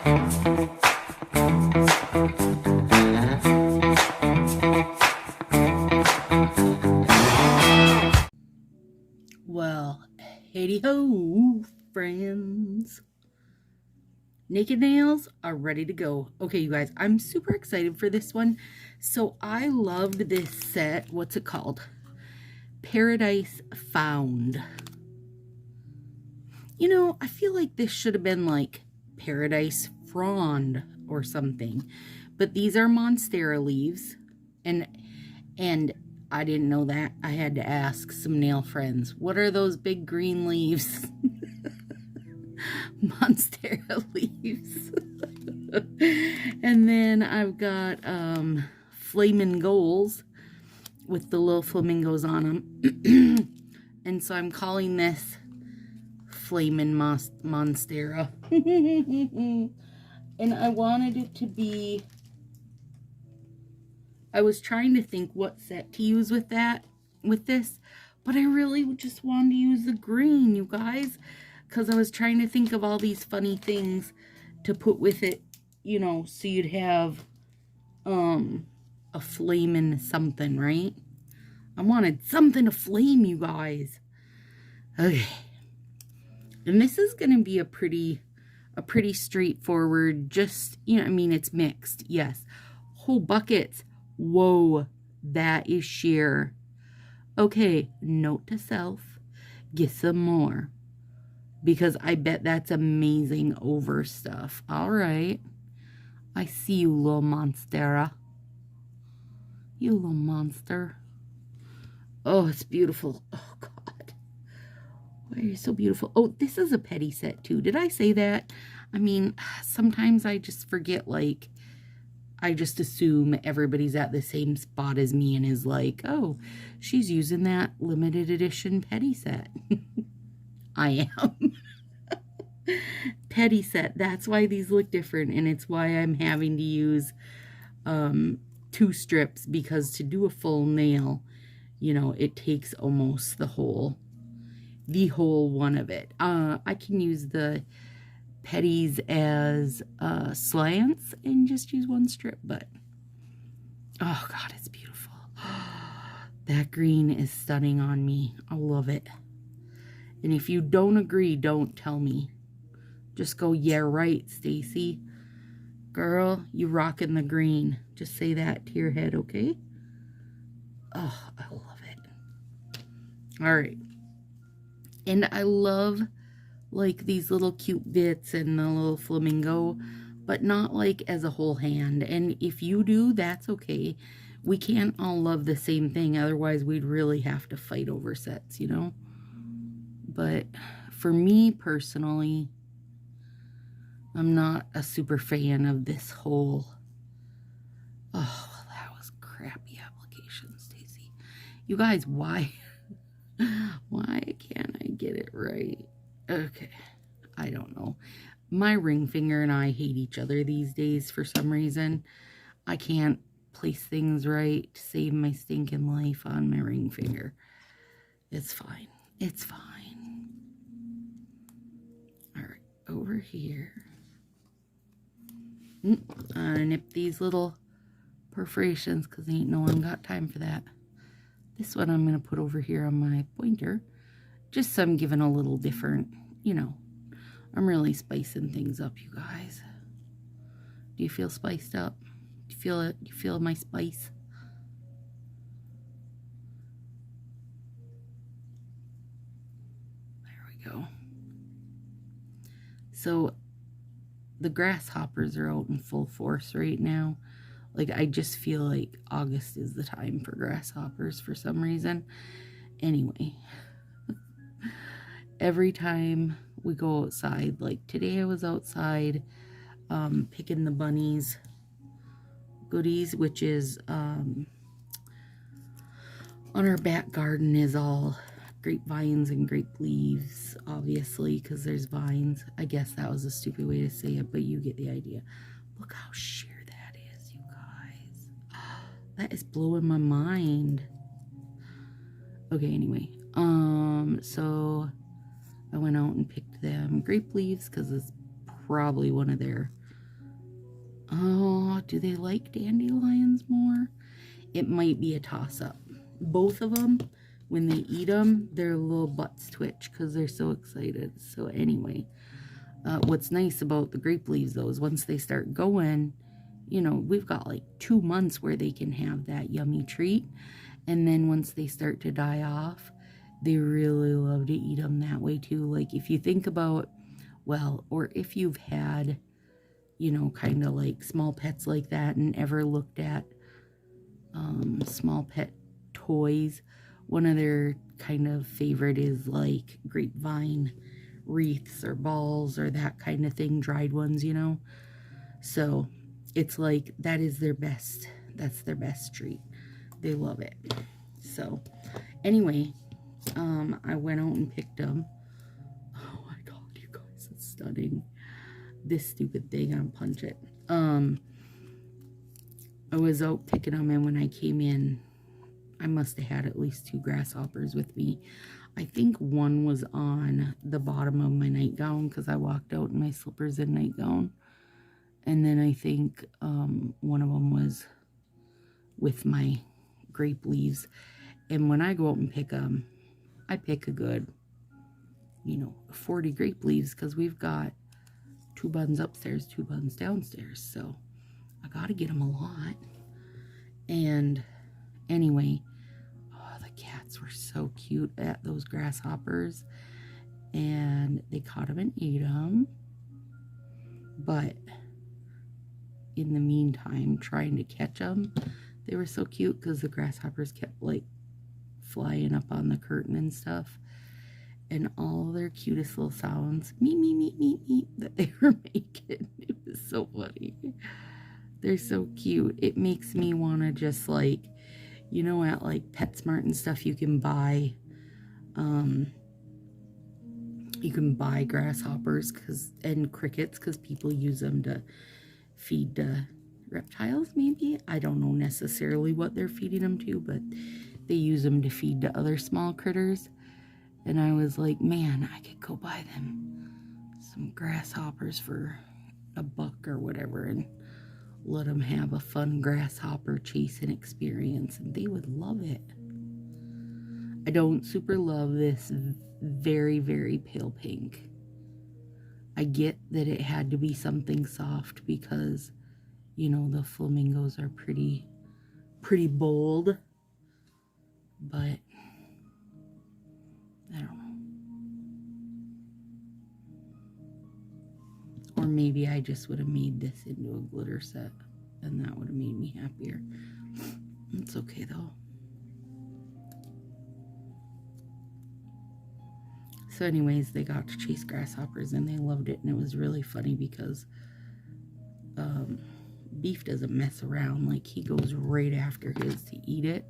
Well, hey ho, friends. Naked nails are ready to go. Okay, you guys, I'm super excited for this one. So I loved this set. What's it called? Paradise Found. You know, I feel like this should have been like Paradise Frond or something. But these are Monstera leaves. And I didn't know that. I had to ask some nail friends. What are those big green leaves? Monstera leaves. And then I've got flamingos with the little flamingos on them. And so I'm calling this Flamin' Monstera. And I wanted it to be... I was trying to think what set to use with this, but I really just wanted to use the green, you guys, because I was trying to think of all these funny things to put with it, you know, so you'd have a flamin' something, right? I wanted something to flame, you guys. Okay. And this is going to be a pretty straightforward, just, you know, I mean, it's mixed, yes. Whole buckets. Whoa, that is sheer. Okay, note to self, get some more. Because I bet that's amazing over stuff. All right. I see you, little monstera. You little monster. Oh, it's beautiful. Oh, God. Why are you so beautiful? Oh, this is a petty set, too. Did I say that? I mean, sometimes I just forget, like, I just assume everybody's at the same spot as me and is like, oh, she's using that limited edition petty set. I am. Petty set. That's why these look different, and it's why I'm having to use 2 strips, because to do a full nail, you know, it takes almost the whole one of it. I can use the petties as slants and just use 1 strip, but oh God, it's beautiful. That green is stunning on me. I love it. And if you don't agree, don't tell me. Just go, yeah, right, Stacy. Girl, you rockin' the green. Just say that to your head, okay? Oh, I love it. All right. And I love, like, these little cute bits and the little flamingo, but not, like, as a whole hand. And if you do, that's okay. We can't all love the same thing. Otherwise, we'd really have to fight over sets, you know? But for me, personally, I'm not a super fan of this whole... Oh, that was crappy application, Stacy. You guys, why? Why can't I get it right? Okay, I don't know. My ring finger and I hate each other these days for some reason. I can't place things right to save my stinking life on my ring finger. It's fine. It's fine. All right, over here. I nip these little perforations because ain't no one got time for that. This one I'm going to put over here on my pointer. Just so I'm giving a little different, you know. I'm really spicing things up, you guys. Do you feel spiced up? Do you feel it? Do you feel my spice? There we go. So the grasshoppers are out in full force right now. Like, I just feel like August is the time for grasshoppers for some reason. Anyway, every time we go outside, like today I was outside picking the bunnies goodies, which is on our back garden is all grapevines and grape leaves, obviously, because there's vines. I guess that was a stupid way to say it, but you get the idea. Look how sheer that is, you guys. That is blowing my mind. Okay, anyway, so I went out and picked them grape leaves because it's probably one of their Oh, do they like dandelions more? It might be a toss-up. Both of them, when they eat them, their little butts twitch because they're so excited. So anyway, what's nice about the grape leaves, though, is once they start going, you know, we've got like 2 months where they can have that yummy treat. And then once they start to die off, they really love to eat them that way too. Like if you think about, well, or if you've had, you know, kind of like small pets like that and ever looked at small pet toys, one of their kind of favorite is like grapevine wreaths or balls or that kind of thing, dried ones, you know. So it's like that is their best, that's their best treat. They love it. So anyway, I went out and picked them. Oh my god, you guys, it's stunning. This stupid thing, I'll punch it. I was out picking them, and when I came in, I must have had at least 2 grasshoppers with me. I think one was on the bottom of my nightgown because I walked out in my slippers and nightgown. And then I think one of them was with my grape leaves. And when I go out and pick them, I pick a good, you know, 40 grape leaves because we've got 2 buns upstairs, 2 buns downstairs. So I got to get them a lot. And anyway, oh, the cats were so cute at those grasshoppers. And they caught them and ate them. But in the meantime, trying to catch them, they were so cute because the grasshoppers kept like flying up on the curtain and stuff. And all their cutest little sounds, meep, meep, meep, meep, meep, that they were making. It was so funny. They're so cute. It makes me want to just like, you know, at like PetSmart and stuff, you can buy grasshoppers and crickets because people use them to feed reptiles, maybe. I don't know necessarily what they're feeding them to, but they use them to feed to other small critters. And I was like, man, I could go buy them some grasshoppers for $1 or whatever and let them have a fun grasshopper chasing experience, and they would love it. I don't super love this very, very pale pink. I get that it had to be something soft because, you know, the flamingos are pretty bold, but I don't know. Or maybe I just would have made this into a glitter set and that would have made me happier. It's okay though. So anyways, they got to chase grasshoppers and they loved it, and it was really funny because Beef doesn't mess around. Like, he goes right after his to eat it.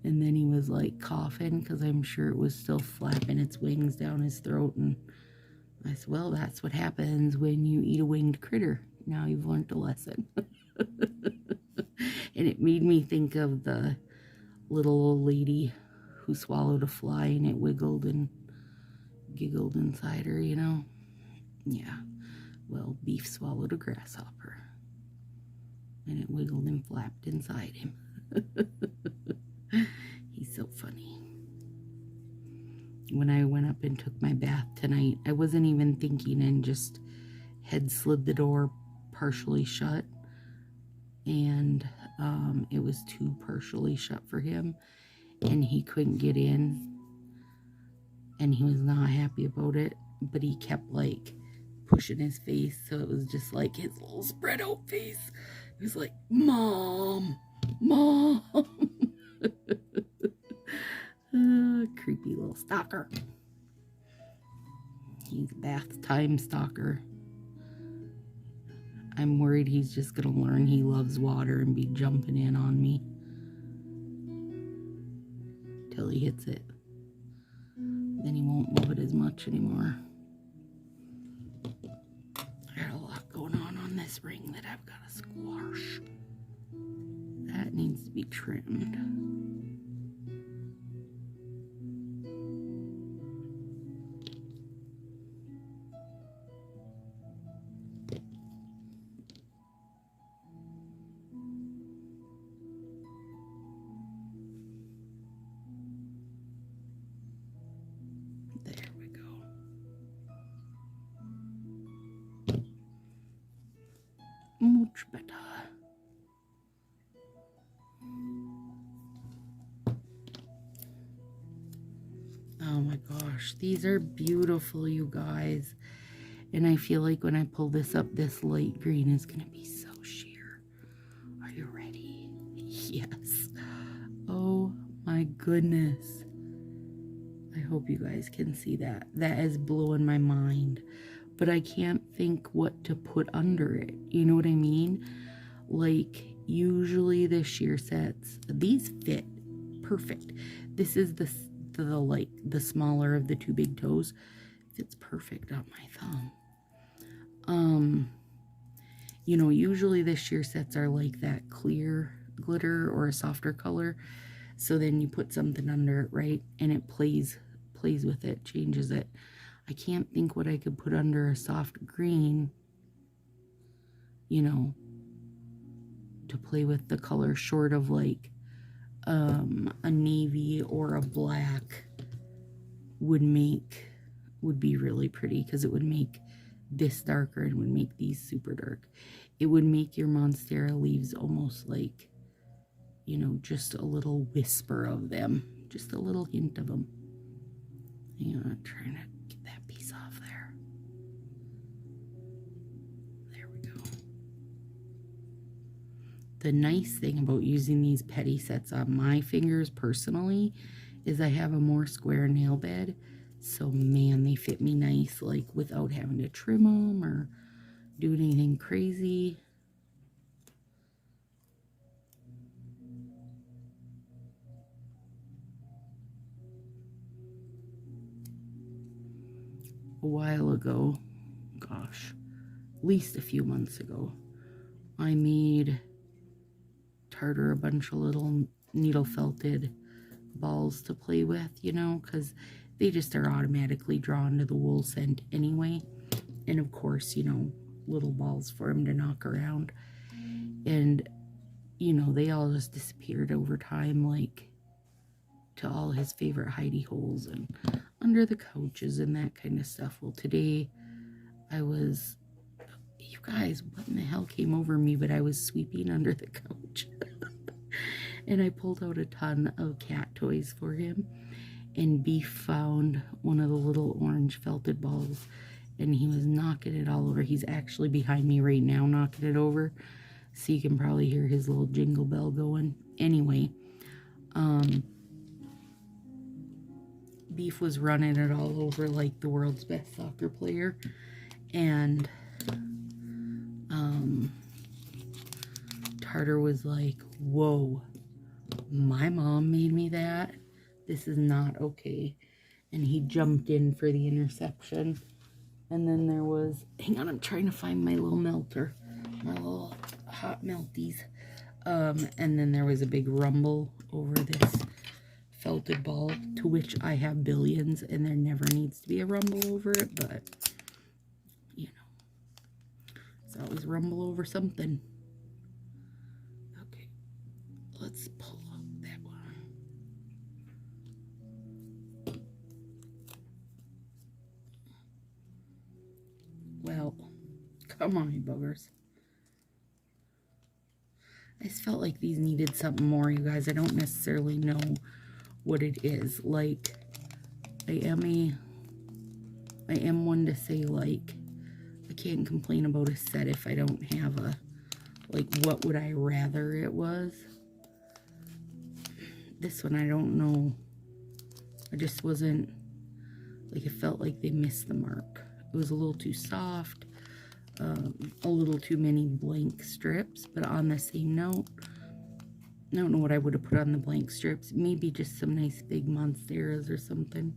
And then he was like coughing because I'm sure it was still flapping its wings down his throat. And I said, well, that's what happens when you eat a winged critter. Now you've learned a lesson. And it made me think of the little old lady who swallowed a fly and it wiggled and giggled inside her, you know? Yeah. Well, Beef swallowed a grasshopper and it wiggled and flapped inside him. He's so funny. When I went up and took my bath tonight, I wasn't even thinking and just had slid the door partially shut, and it was too partially shut for him, and he couldn't get in, and he was not happy about it, but he kept like pushing his face, so it was just like his little spread out face. He was like, Mom, Mom. Creepy little stalker. He's a bath time stalker. I'm worried he's just gonna learn he loves water and be jumping in on me till he hits it. Then he won't love it as much anymore. I got a lot going on this ring that I've got to squash. That needs to be trimmed. much better. Oh my gosh, these are beautiful, you guys. And I feel like when I pull this up, this light green is going to be so sheer. Are you ready? Yes. Oh my goodness. I hope you guys can see that. That is blowing my mind. But I can't think what to put under it. You know what I mean? Like, usually the sheer sets, these fit perfect. This is the like the smaller of the two big toes. Fits perfect on my thumb. You know, usually the sheer sets are like that clear glitter or a softer color. So then you put something under it, right? And it plays with it, changes it. I can't think what I could put under a soft green, you know, to play with the color short of like a navy or a black would be really pretty, because it would make this darker and would make these super dark. It would make your Monstera leaves almost like, you know, just a little whisper of them, just a little hint of them. Hang on, I'm trying to get that piece off there. There we go. The nice thing about using these petty sets on my fingers personally is I have a more square nail bed. So man, they fit me nice, like without having to trim them or do anything crazy. A while ago, gosh, at least a few months ago, I made Tartar a bunch of little needle felted balls to play with, you know, because they just are automatically drawn to the wool scent anyway. And of course, you know, little balls for him to knock around. And, you know, they all just disappeared over time, like to all his favorite hidey holes and under the couches and that kind of stuff. Well, today I was, you guys, what in the hell came over me? But I was sweeping under the couch and I pulled out a ton of cat toys for him. And Beef found one of the little orange felted balls and he was knocking it all over. He's actually behind me right now knocking it over. So you can probably hear his little jingle bell going. Anyway, Beef was running it all over like the world's best soccer player. And Tartar was like, whoa, my mom made me that. This is not okay. And he jumped in for the interception. And then there was, hang on, I'm trying to find my little melter, my little hot melties. And then there was a big rumble over this felted ball, to which I have billions, and there never needs to be a rumble over it, but, you know, it's always rumble over something. Okay, let's pull up that one. Well, come on, you buggers. I just felt like these needed something more, you guys. I don't necessarily know what it is. Like, I am one to say, like, I can't complain about a set if I don't have a, like, what would I rather it was. This one, I don't know. I just wasn't, like, it felt like they missed the mark. It was a little too soft, a little too many blank strips. But on the same note, I don't know what I would have put on the blank strips. Maybe just some nice big Monsteras or something.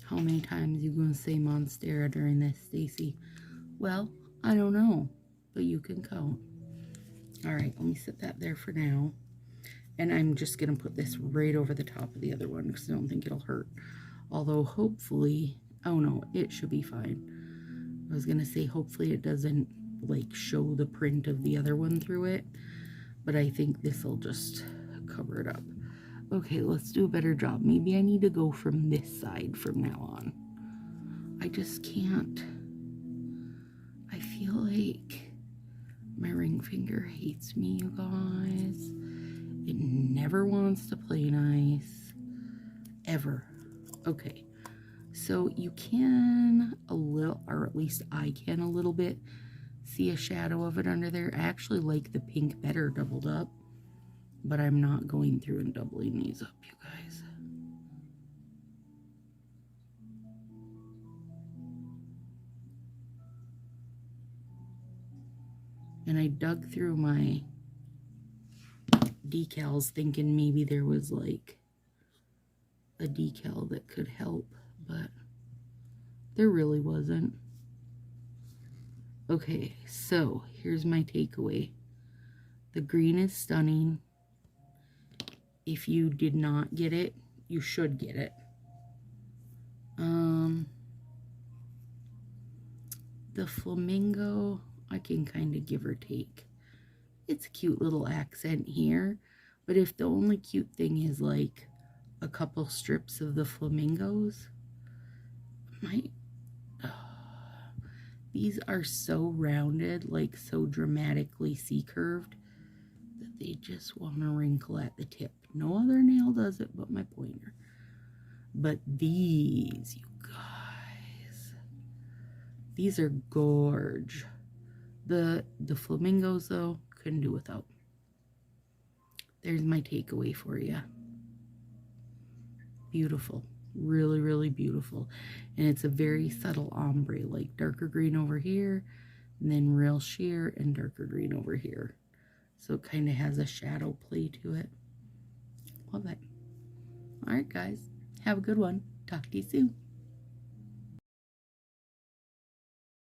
How many times you gonna say Monstera during this, Stacy? Well, I don't know, but you can count. All right, let me set that there for now. And I'm just gonna put this right over the top of the other one because I don't think it'll hurt. Although hopefully, oh no, it should be fine. I was gonna say hopefully it doesn't like show the print of the other one through it, but I think this will just cover it up. Okay, let's do a better job. Maybe I need to go from this side from now on. I just can't. I feel like like, my ring finger hates me, you guys. It never wants to play nice. Ever. Okay. So you can a little, or at least I can a little bit, see a shadow of it under there. I actually like the pink better doubled up, but I'm not going through and doubling these up, you guys. And I dug through my decals thinking maybe there was like a decal that could help, but there really wasn't. Okay, so here's my takeaway. The green is stunning. If you did not get it, you should get it. The flamingo, I can kind of give or take. It's a cute little accent here, but if the only cute thing is like a couple strips of the flamingos, these are so rounded, like so dramatically C-curved, that they just want to wrinkle at the tip. No other nail does it but my pointer. But these, you guys, these are gorge. The flamingos, though, couldn't do without. There's my takeaway for you. Beautiful. Really, really beautiful. And it's a very subtle ombre, like darker green over here, and then real sheer and darker green over here. So it kind of has a shadow play to it. Love it. All right, guys. Have a good one. Talk to you soon.